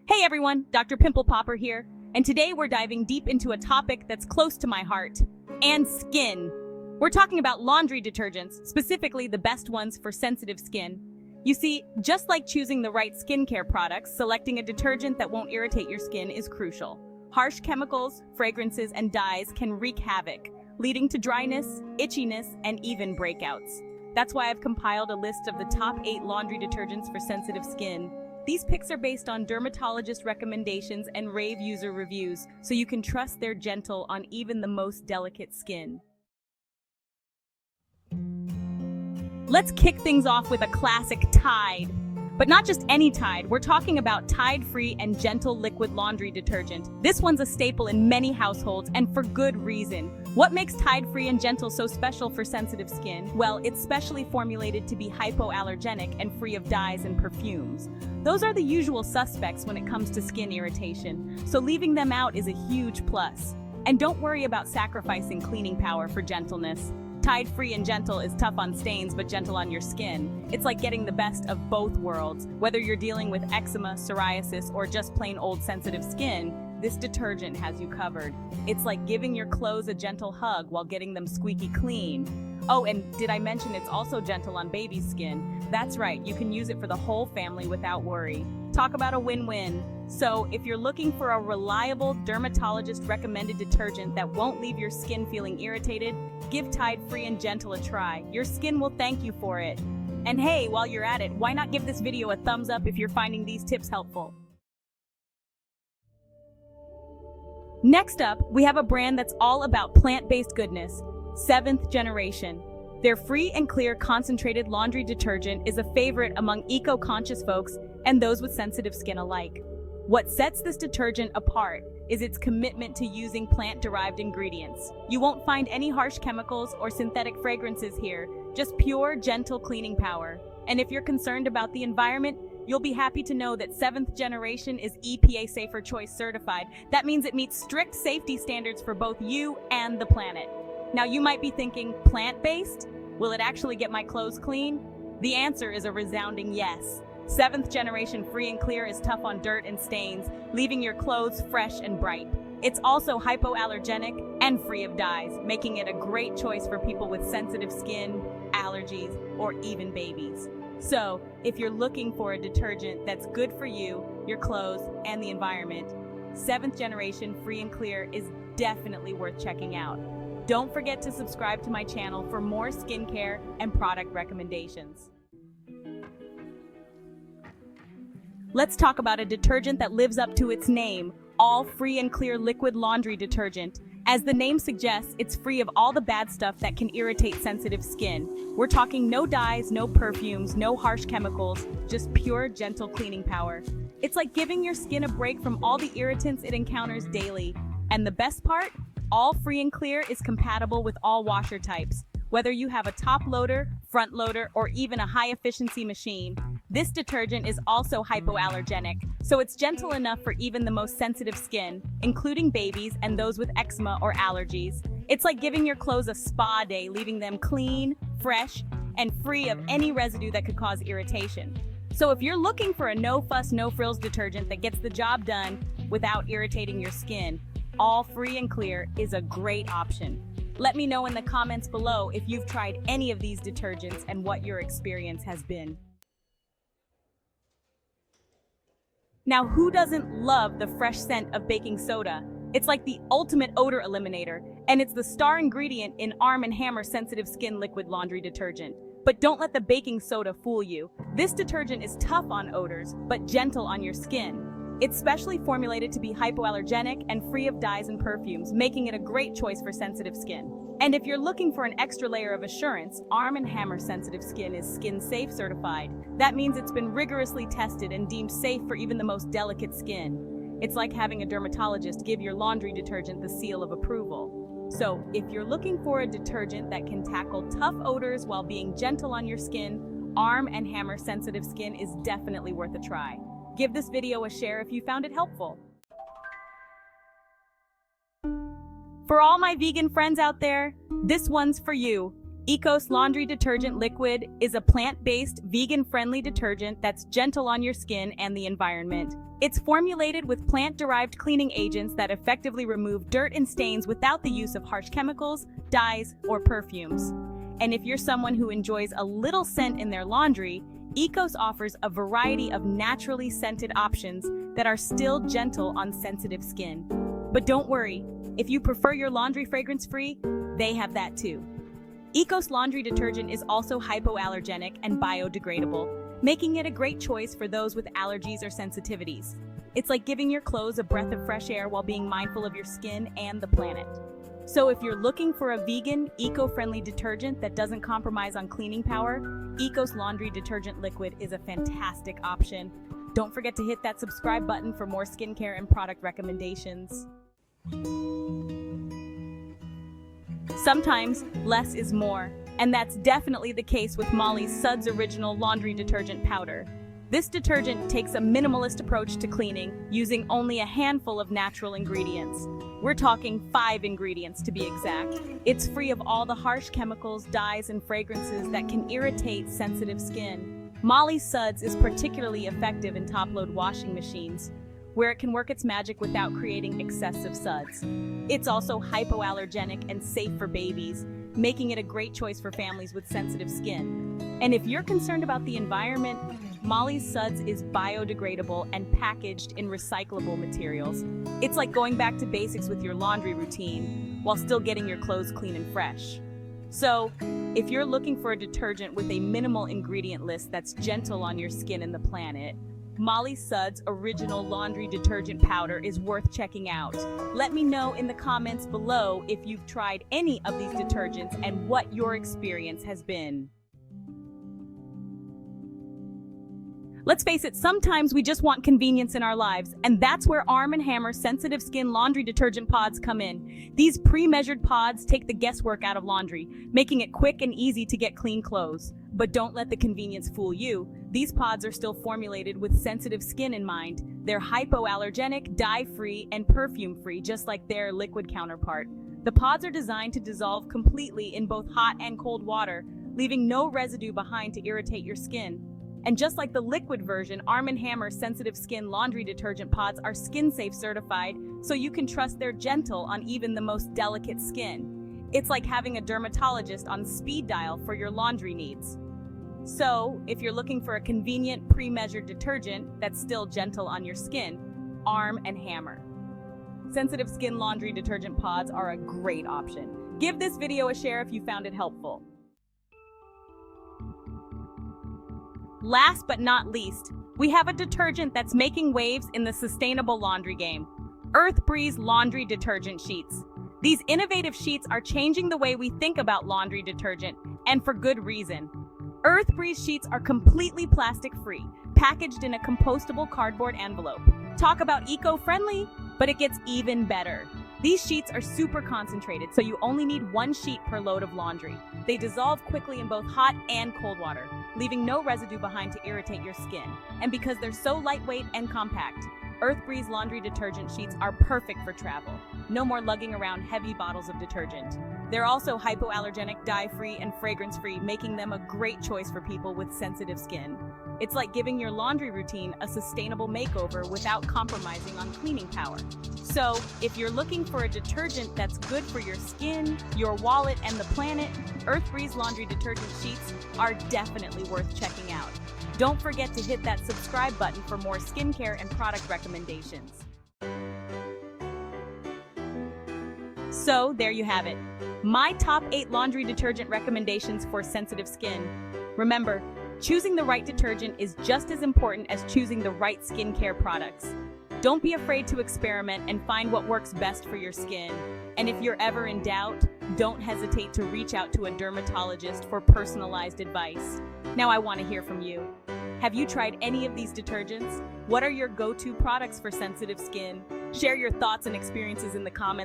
Hey everyone, Dr. Pimple Popper here, and today we're diving deep into a topic that's close to my heart, and skin. We're talking about laundry detergents, specifically the best ones for sensitive skin. You see, just like choosing the right skincare products, selecting a detergent that won't irritate your skin is crucial. Harsh chemicals, fragrances, and dyes can wreak havoc, leading to dryness, itchiness, and even breakouts. That's why I've compiled a list of the top 8 laundry detergents for sensitive skin. These picks are based on dermatologist recommendations and rave user reviews, so you can trust they're gentle on even the most delicate skin. Let's kick things off with a classic Tide. But not just any Tide, we're talking about Tide-free and gentle liquid laundry detergent. This one's a staple in many households, and for good reason. What makes Tide-free and gentle so special for sensitive skin? Well, it's specially formulated to be hypoallergenic and free of dyes and perfumes. Those are the usual suspects when it comes to skin irritation, so leaving them out is a huge plus. And don't worry about sacrificing cleaning power for gentleness. Tide-free and gentle is tough on stains but gentle on your skin. It's like getting the best of both worlds. Whether you're dealing with eczema, psoriasis, or just plain old sensitive skin, this detergent has you covered. It's like giving your clothes a gentle hug while getting them squeaky clean. Oh, and did I mention it's also gentle on baby skin? That's right, you can use it for the whole family without worry. Talk about a win-win. So, if you're looking for a reliable dermatologist-recommended detergent that won't leave your skin feeling irritated, give Tide-free and gentle a try. Your skin will thank you for it. And hey, while you're at it, why not give this video a thumbs up if you're finding these tips helpful? Next up, we have a brand that's all about plant-based goodness, 7th Generation. Their free and clear concentrated laundry detergent is a favorite among eco-conscious folks and those with sensitive skin alike. What sets this detergent apart is its commitment to using plant-derived ingredients. You won't find any harsh chemicals or synthetic fragrances here, just pure, gentle cleaning power. And if you're concerned about the environment, you'll be happy to know that 7th Generation is EPA Safer Choice certified. That means it meets strict safety standards for both you and the planet. Now you might be thinking, plant-based? Will it actually get my clothes clean? The answer is a resounding yes. 7th Generation Free and Clear is tough on dirt and stains, leaving your clothes fresh and bright. It's also hypoallergenic and free of dyes, making it a great choice for people with sensitive skin, allergies, or even babies. So, if you're looking for a detergent that's good for you, your clothes, and the environment, 7th Generation Free and Clear is definitely worth checking out. Don't forget to subscribe to my channel for more skincare and product recommendations. Let's talk about a detergent that lives up to its name, all free and clear liquid laundry detergent. As the name suggests, it's free of all the bad stuff that can irritate sensitive skin. We're talking no dyes, no perfumes, no harsh chemicals, just pure, gentle cleaning power. It's like giving your skin a break from all the irritants it encounters daily. And the best part? All free and clear is compatible with all washer types. Whether you have a top loader, front loader, or even a high-efficiency machine, this detergent is also hypoallergenic, so it's gentle enough for even the most sensitive skin, including babies and those with eczema or allergies. It's like giving your clothes a spa day, leaving them clean, fresh, and free of any residue that could cause irritation. So if you're looking for a no-fuss, no-frills detergent that gets the job done without irritating your skin, all free and clear is a great option. Let me know in the comments below if you've tried any of these detergents and what your experience has been. Now, who doesn't love the fresh scent of baking soda? It's like the ultimate odor eliminator, and it's the star ingredient in Arm & Hammer Sensitive Skin Liquid Laundry Detergent. But don't let the baking soda fool you. This detergent is tough on odors, but gentle on your skin. It's specially formulated to be hypoallergenic and free of dyes and perfumes, making it a great choice for sensitive skin. And if you're looking for an extra layer of assurance, Arm & Hammer Sensitive Skin is Skin Safe certified. That means it's been rigorously tested and deemed safe for even the most delicate skin. It's like having a dermatologist give your laundry detergent the seal of approval. So, if you're looking for a detergent that can tackle tough odors while being gentle on your skin, Arm & Hammer Sensitive Skin is definitely worth a try. Give this video a share if you found it helpful. For all my vegan friends out there, this one's for you. Ecos Laundry Detergent Liquid is a plant-based, vegan-friendly detergent that's gentle on your skin and the environment. It's formulated with plant-derived cleaning agents that effectively remove dirt and stains without the use of harsh chemicals, dyes, or perfumes. And if you're someone who enjoys a little scent in their laundry, Ecos offers a variety of naturally scented options that are still gentle on sensitive skin. But don't worry, if you prefer your laundry fragrance-free, they have that too. Ecos Laundry Detergent is also hypoallergenic and biodegradable, making it a great choice for those with allergies or sensitivities. It's like giving your clothes a breath of fresh air while being mindful of your skin and the planet. So if you're looking for a vegan, eco-friendly detergent that doesn't compromise on cleaning power, Ecos Laundry Detergent Liquid is a fantastic option. Don't forget to hit that subscribe button for more skincare and product recommendations. Sometimes less is more, and that's definitely the case with Molly's Suds Original Laundry Detergent Powder. This detergent takes a minimalist approach to cleaning, using only a handful of natural ingredients. We're talking 5 ingredients to be exact. It's free of all the harsh chemicals, dyes, and fragrances that can irritate sensitive skin. Molly's Suds is particularly effective in top-load washing machines, where it can work its magic without creating excessive suds. It's also hypoallergenic and safe for babies, making it a great choice for families with sensitive skin. And if you're concerned about the environment, Molly's Suds is biodegradable and packaged in recyclable materials. It's like going back to basics with your laundry routine, while still getting your clothes clean and fresh. So, if you're looking for a detergent with a minimal ingredient list that's gentle on your skin and the planet, Molly's Suds Original Laundry Detergent Powder is worth checking out. Let me know in the comments below if you've tried any of these detergents and what your experience has been. Let's face it, sometimes we just want convenience in our lives, and that's where Arm & Hammer Sensitive Skin Laundry Detergent Pods come in. These pre-measured pods take the guesswork out of laundry, making it quick and easy to get clean clothes. But don't let the convenience fool you. These pods are still formulated with sensitive skin in mind. They're hypoallergenic, dye-free, and perfume-free, just like their liquid counterpart. The pods are designed to dissolve completely in both hot and cold water, leaving no residue behind to irritate your skin. And just like the liquid version, Arm & Hammer Sensitive Skin Laundry Detergent Pods are skin-safe certified, so you can trust they're gentle on even the most delicate skin. It's like having a dermatologist on speed dial for your laundry needs. So, if you're looking for a convenient, pre-measured detergent that's still gentle on your skin, Arm & Hammer Sensitive Skin Laundry Detergent Pods are a great option. Give this video a share if you found it helpful. Last but not least, we have a detergent that's making waves in the sustainable laundry game. Earth Breeze Laundry Detergent Sheets. These innovative sheets are changing the way we think about laundry detergent, and for good reason. Earth Breeze sheets are completely plastic-free, packaged in a compostable cardboard envelope. Talk about eco-friendly, but it gets even better. These sheets are super concentrated, so you only need 1 sheet per load of laundry. They dissolve quickly in both hot and cold water, leaving no residue behind to irritate your skin. And because they're so lightweight and compact, Earth Breeze laundry detergent sheets are perfect for travel. No more lugging around heavy bottles of detergent. They're also hypoallergenic, dye-free, and fragrance-free, making them a great choice for people with sensitive skin. It's like giving your laundry routine a sustainable makeover without compromising on cleaning power. So, if you're looking for a detergent that's good for your skin, your wallet, and the planet, Earth Breeze laundry detergent sheets are definitely worth checking out. Don't forget to hit that subscribe button for more skincare and product recommendations. So, there you have it. My top 8 laundry detergent recommendations for sensitive skin. Remember, choosing the right detergent is just as important as choosing the right skincare products. Don't be afraid to experiment and find what works best for your skin. And if you're ever in doubt, don't hesitate to reach out to a dermatologist for personalized advice. Now I want to hear from you. Have you tried any of these detergents? What are your go-to products for sensitive skin? Share your thoughts and experiences in the comments.